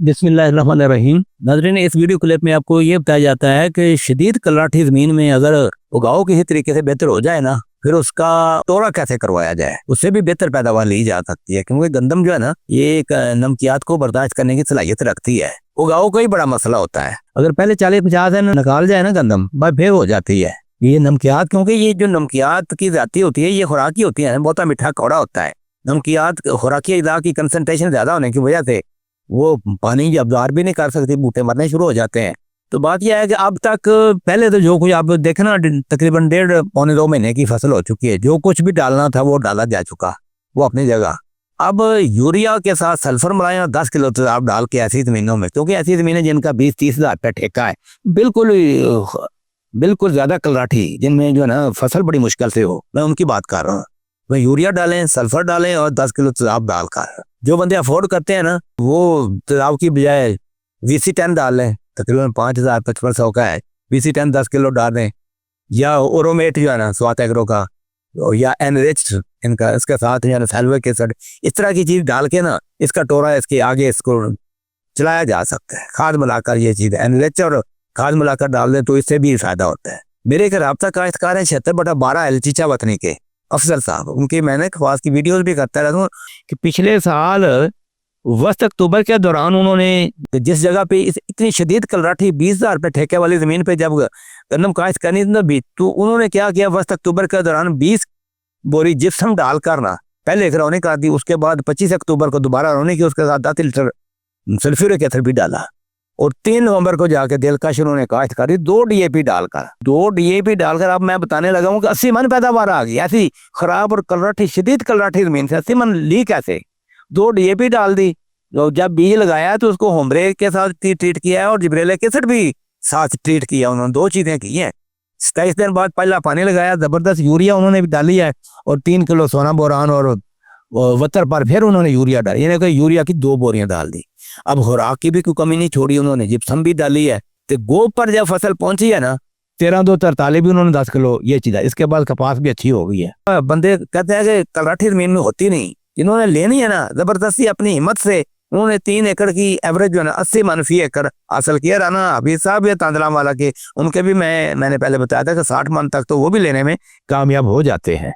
बिस्मिल्लाहिर्रहमानिर्रहीम। नाज़रीन, इस वीडियो क्लिप में आपको ये बताया जाता है कि शदीद कलराठी ज़मीन में अगर उगाव किसी तरीके से बेहतर हो जाए ना, फिर उसका तोड़ा कैसे करवाया जाए, उससे भी बेहतर पैदावार ली जा सकती है। क्योंकि गंदम जो है ना, ये एक नमकियात को बर्दाश्त करने की सलाहियत रखती है। उगाव का ही बड़ा मसला होता है। अगर पहले 40-50 दिन निकाल जाए ना गंदम, बस फिर हो जाती है ये नमकियात। क्योंकि ये जो नमकियात की जाती होती है, ये खुराकी होती है, बहुत मीठा कौड़ा होता है। नमकियात खुराकी अज़ा की कंसनट्रेशन ज़्यादा होने की वजह से वो पानी अब्ज़ॉर्ब भी नहीं कर सकती, बूटे मरने शुरू हो जाते हैं। तो बात यह है कि अब तक पहले तो जो कुछ आप देखें ना, तकरीबन 1.5-2 महीने की फसल हो चुकी है। जो कुछ भी डालना था वो डाला जा चुका, वो अपनी जगह। अब यूरिया के साथ सल्फर मिलाया 10 किलो तो आप डाल के ऐसी ज़मीनों में, क्योंकि ऐसी ज़मीनें जिनका 20-30 हज़ार रुपया ठेका है, बिल्कुल ज़्यादा कलराठी, जिनमें जो है ना फसल बड़ी मुश्किल से हो, मैं उनकी बात कर रहा हूँ। वह यूरिया डालें, सल्फर डालें और 10 किलो तेज़ाब डालकर, जो बंदे अफोर्ड करते हैं ना, वो तेज़ाब की बजाय VC10 डाल लें। तकरीबन 5000-5500 का है। VC10 10 किलो डाल दें, या ओरोमेट जो है ना स्वात एग्रो का, या एनरिच इनका, इसके साथ जो है ना सल्फर एसिड, इस तरह की चीज़ डाल के ना इसका टोरा इसके आगे इसको चलाया जा सकता है। खाद मिलाकर ये चीज़ एनरिच और खाद मिलाकर डाल दें तो इससे भी फ़ायदा होता है। मेरे एक राब्ता काश्तकार हैं 76/12 चीचा वतनी के अफजल साहब, उनकी मैंने खवास की वीडियोस भी करता रहता हूँ कि पिछले साल वस्त अक्टूबर के दौरान उन्होंने जिस जगह पे इतनी शदीद कलराठी 20,000 रुपये ठेके वाली ज़मीन पे जब गन्नम काश्त करनी थी भी, तो उन्होंने क्या किया, वस्त अक्टूबर के दौरान 20 बोरी जिप्सम डाल कर ना पहले एक रौनी कर दी। उसके बाद 25 अक्टूबर को दोबारा रौनी की, उसके साथ 10 लीटर सल्फ्यूरिक एसिड भी डाला, और 3 नवंबर को जाके दिलकश उन्होंने काश्त करी 2 DAP डालकर। अब मैं बताने लगा हूँ कि 80 मन पैदावार आ गई। ऐसी खराब और कलराठी, शदीद कलराठी ज़मीन से 80 मन ली कैसे? 2 DAP डाल दी। तो जब बीज लगाया तो उसको होमरे के साथ ट्रीट किया है और जिब्रेलिक एसिड भी साथ ट्रीट किया। उन्होंने 2 चीज़ें की हैं। 27 दिन बाद पहला पानी लगाया, ज़बरदस्त यूरिया उन्होंने भी डाली है, और 3 किलो सोना बोरान और वतर पर फिर उन्होंने यूरिया डाली, यानी कि यूरिया की 2 बोरियां डाल दी। अब खुराक की भी कोई कमी नहीं छोड़ी उन्होंने, जिप्सम भी डाली है। तो गोब पर जब फसल पहुंची है ना, 13-2-43 भी उन्होंने 10 किलो ये चीज़ है। इसके बाद कपास भी अच्छी हो गई है। बंदे कहते हैं कि कलराठी ज़मीन में होती नहीं, जिन्होंने लेनी है ना, ज़बरदस्ती अपनी हिम्मत से उन्होंने 3 एकड़ की एवरेज जो है ना 80 मन फी एकड़ हासिल किया। राना हबीब साहब या तांदला वाला के, उनके भी मैंने पहले बताया था कि 60 मन तक तो वो भी लेने में कामयाब हो जाते हैं।